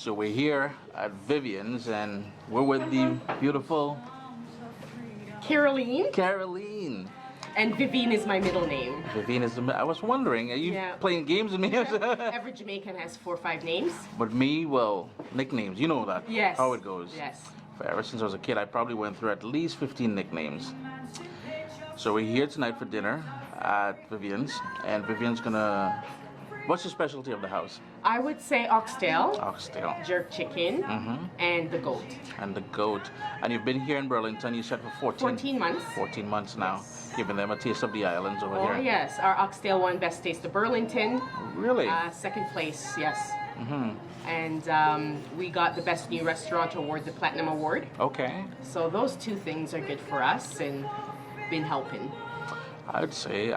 So we're here at Vivien's and we're with the beautiful Caroline. And Vivene is my middle name. Vivene is I was wondering, are you playing games with me? Every Jamaican has 4 or 5 names. But me, well, nicknames, you know that. Yes. How it goes. Yes. Ever since I was a kid, I probably went through at least 15 nicknames. So we're here tonight for dinner at Vivien's, and Vivien's gonna... What's the specialty of the house? I would say oxtail. Oxtail. Jerk chicken. And the goat. And the goat. And you've been here in Burlington, you said, for 14 months. 14 months now. Yes. Giving them a taste of the islands over here. Oh yes, our oxtail won Best Taste of Burlington. Really? Second place, yes. And we got the Best New Restaurant Award, the Platinum Award. Okay. So those 2 things are good for us and been helping. I'd say.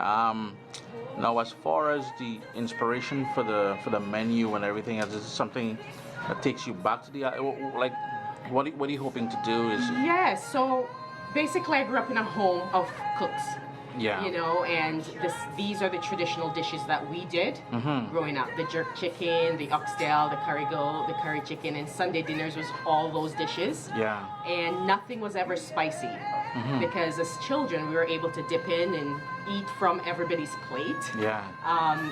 Now, as far as the inspiration for the menu and everything, is this something that takes you back to the like? What are you hoping to do? Is so basically I grew up in a home of cooks. Yeah. You know, and these are the traditional dishes that we did growing up. The jerk chicken, the oxtail, the curry goat, the curry chicken, and Sunday dinners was all those dishes. Yeah. And nothing was ever spicy because as children we were able to dip in and eat from everybody's plate. Yeah.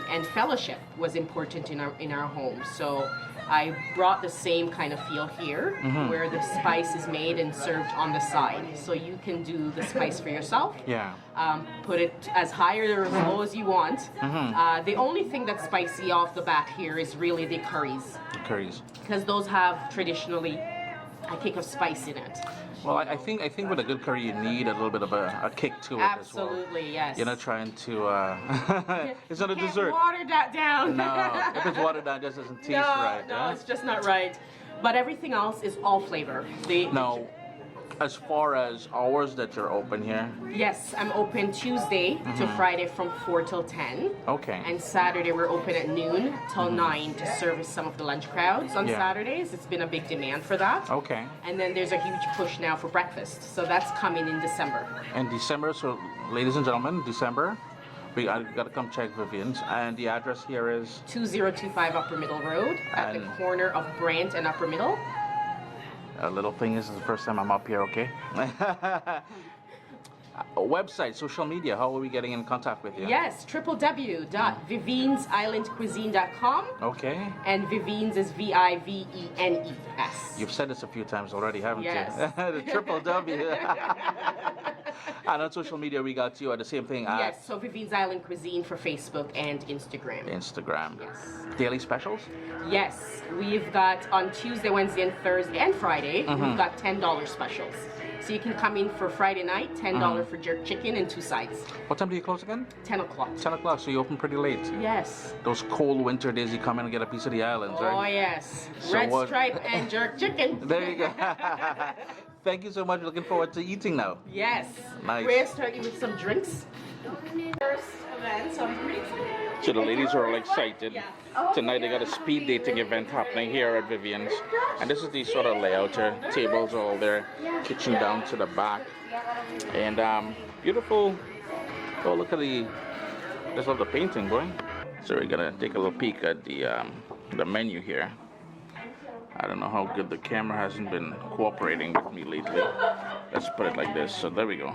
And fellowship was important in our home. So I brought the same kind of feel here, where the spice is made and served on the side. So you can do the spice for yourself. Yeah. Put it as high or as low as you want. The only thing that's spicy off the bat here is really the curries. The curries. Because those have traditionally a kick of spice in it. Well, I think with a good curry you need a little bit of a kick to it as well. Absolutely, yes. You're not trying to. It's not a dessert. Water that down. No, if it's watered down, it just doesn't taste right. No, it's just not right. But everything else is all flavor. Now, as far as hours that you're open here? Yes, I'm open Tuesday to Friday from 4 till 10. Okay. And Saturday we're open at noon till 9 to service some of the lunch crowds on Saturdays. It's been a big demand for that. Okay. And then there's a huge push now for breakfast. So that's coming in December. And December, so ladies and gentlemen, December, we got to come check Vivien's. And the address here is? 2025 Uppermiddle Road at the corner of Brant and Uppermiddle. A little thing, this is the first time I'm up here, okay? Website, social media, how are we getting in contact with you? Yes, www.vivenesislandcuisine.com. Okay. And Vivenes is Vivenes. You've said this a few times already, haven't you? Yes. The triple W. And on social media, we got you at the same thing. Yes, so Vivenes Island Cuisine for Facebook and Instagram. Instagram. Yes. Daily specials? Yes, we've got on Tuesday, Wednesday, and Thursday, and Friday, we've got $10 specials. So you can come in for Friday night, $10 for jerk chicken and 2 sides. What time do you close again? 10 o'clock. 10 o'clock, so you open pretty late. Yes. Those cold winter days, you come in and get a piece of the islands, right? Oh, yes. So Red stripe and jerk chicken. There you go. Thank you so much. Looking forward to eating now. Yes. Nice. We're starting with some drinks. First event, so I'm pretty excited. So the ladies are all excited. Tonight they got a speed dating event happening here at Vivien's. And this is the sort of layout here. Tables are all there. Kitchen down to the back. And beautiful. Oh, look at just love the painting, boy. So we're gonna take a little peek at the menu here. I don't know how good the camera hasn't been cooperating with me lately. Let's put it like this. So there we go.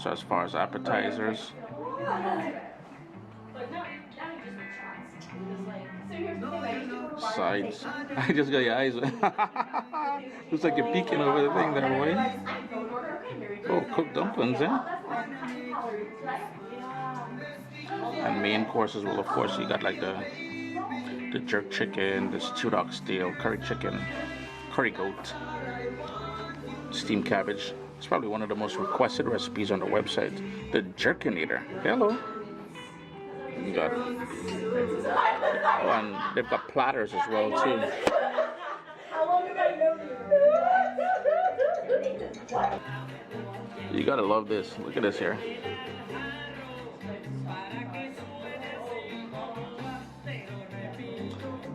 So as far as appetizers, sides. I just got your eyes. Looks like you're peeking over the thing there, boy. Oh, cooked dumplings, eh? And main courses, well, of course, you got like the jerk chicken, the stewed oxtail, curry chicken, curry goat, steamed cabbage. It's probably one of the most requested recipes on the website. The Jerkinator. Hello. You got, oh, and they've got platters as well too. You gotta love this. Look at this here.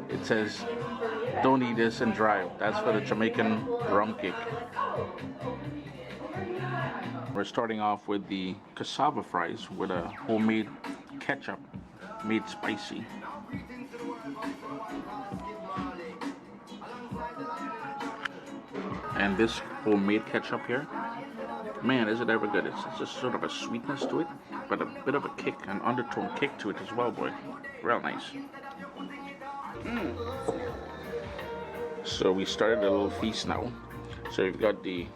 It says, "Don't eat this and drive." That's for the Jamaican Rum Cake. We're starting off with the cassava fries with a homemade ketchup made spicy. And this homemade ketchup here, man, is it ever good. It's just sort of a sweetness to it, but a bit of a kick, an undertone kick to it as well, boy. Real nice. So we started a little feast now. So we've got the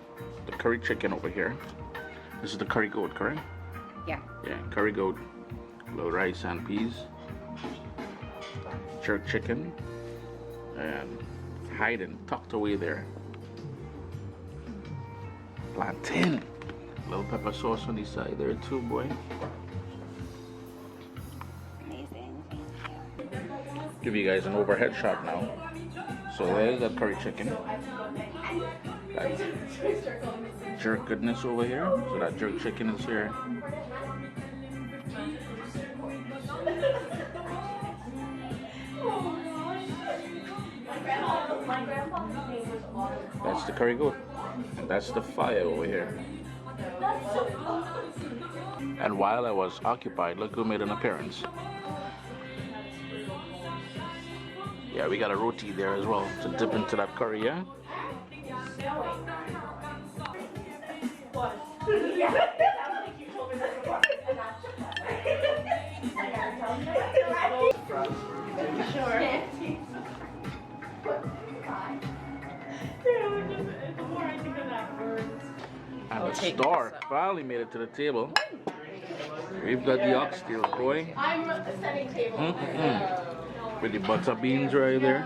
curry chicken over here. This is the curry goat, correct? Yeah. Yeah, curry goat, little rice and peas, jerk chicken, and hiding, tucked away there, plantain, little pepper sauce on the side there too, boy. Amazing. Give you guys an overhead shot now. So there's that curry chicken. That jerk goodness over here. So that jerk chicken is here. That's the curry goat. And that's the fire over here. And while I was occupied, look who made an appearance. Yeah, we got a roti there as well to dip into that curry, yeah? And the star finally made it to the table. We've got the oxtails, boy. I'm setting table. With the butter beans right there.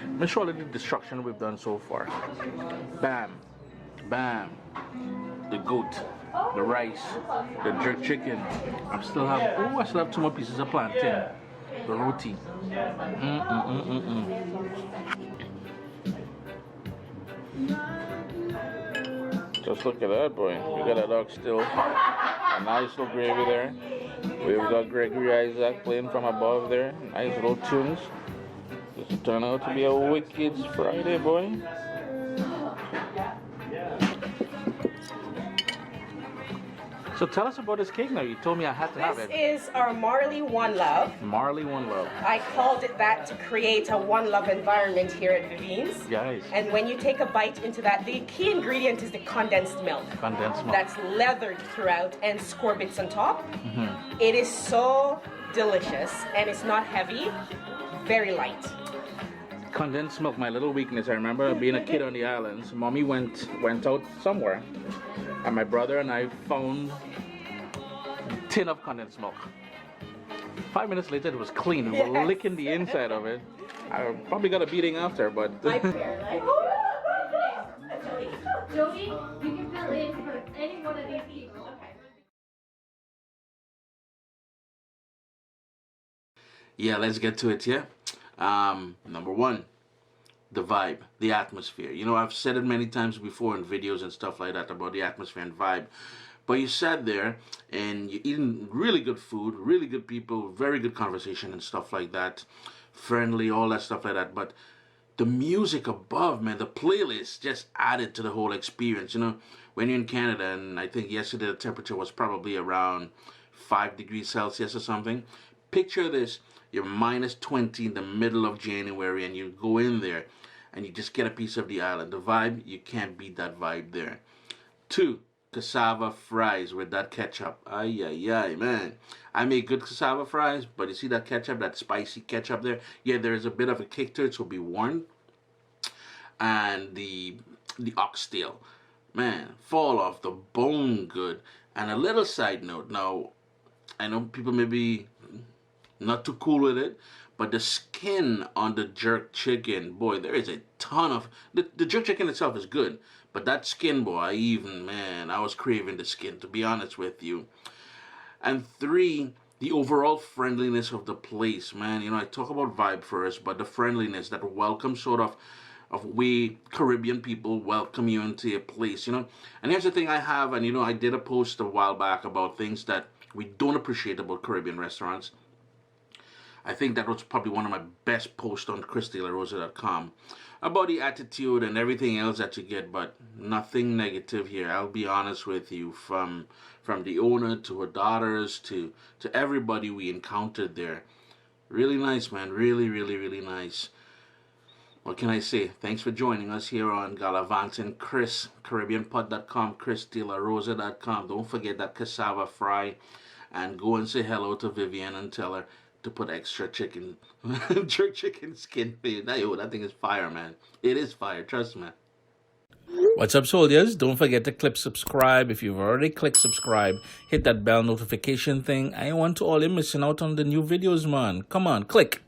Let me show you the destruction we've done so far. Bam, bam, the goat, the rice, the jerk chicken. I still have 2 more pieces of plantain. The roti. Just look at that, boy. We got that oxtail, a nice little gravy there. We've got Gregory Isaac playing from above there. Nice little tunes. This will turn out to be a wicked Friday, boy. So tell us about this cake now. You told me I had to have it. This is our Marley One Love. Marley One Love. I called it that to create a one love environment here at Vivene's. Guys. And when you take a bite into that, the key ingredient is the condensed milk. Condensed milk. That's leathered throughout and score bits on top. It is so delicious and it's not heavy, very light. Condensed milk, my little weakness. I remember being a kid on the islands. Mommy went out somewhere, and my brother and I found a tin of condensed milk. 5 minutes later, it was clean. We were licking the inside of it. I probably got a beating after, but. Jody, you can fill in for any one of these people. Okay. Yeah, let's get to it, yeah? Number one, the vibe, the atmosphere. You know, I've said it many times before in videos and stuff like that about the atmosphere and vibe. But you sat there and you're eating really good food, really good people, very good conversation and stuff like that. Friendly, all that stuff like that. But the music above, man, the playlist just added to the whole experience. You know, when you're in Canada, and I think yesterday the temperature was probably around 5 degrees Celsius or something. Picture this. You're minus 20 in the middle of January and you go in there and you just get a piece of the island. The vibe, you can't beat that vibe there. 2, cassava fries with that ketchup. Ay, ay, ay, man. I make good cassava fries, but you see that ketchup, that spicy ketchup there? Yeah, there's a bit of a kick to it, so be warned. And the oxtail. Man, fall off the bone good. And a little side note. Now, I know people may be not too cool with it, but the skin on the jerk chicken, boy, there is a ton of the jerk chicken itself is good, but that skin, boy, I was craving the skin, to be honest with you. And 3, the overall friendliness of the place, man. You know, I talk about vibe first, but the friendliness, that welcome sort of way Caribbean people welcome you into a place, you know. And here's the thing I have, and you know, I did a post a while back about things that we don't appreciate about Caribbean restaurants. I think that was probably one of my best posts on ChrisDeLaRosa.com about the attitude and everything else that you get, but nothing negative here. I'll be honest with you, from the owner to her daughters to everybody we encountered there. Really nice, man. Really, really, really nice. What can I say? Thanks for joining us here on Gallivanting. Chris, CaribbeanPod.com, ChrisDelaRosa.com. Don't forget that cassava fry. And go and say hello to Vivene and tell her to put extra chicken, jerk chicken skin for you. That thing is fire, man. It is fire, trust me. What's up, soldiers? Don't forget to click subscribe. If you've already clicked subscribe, hit that bell notification thing. I want to all you missing out on the new videos, man. Come on, click.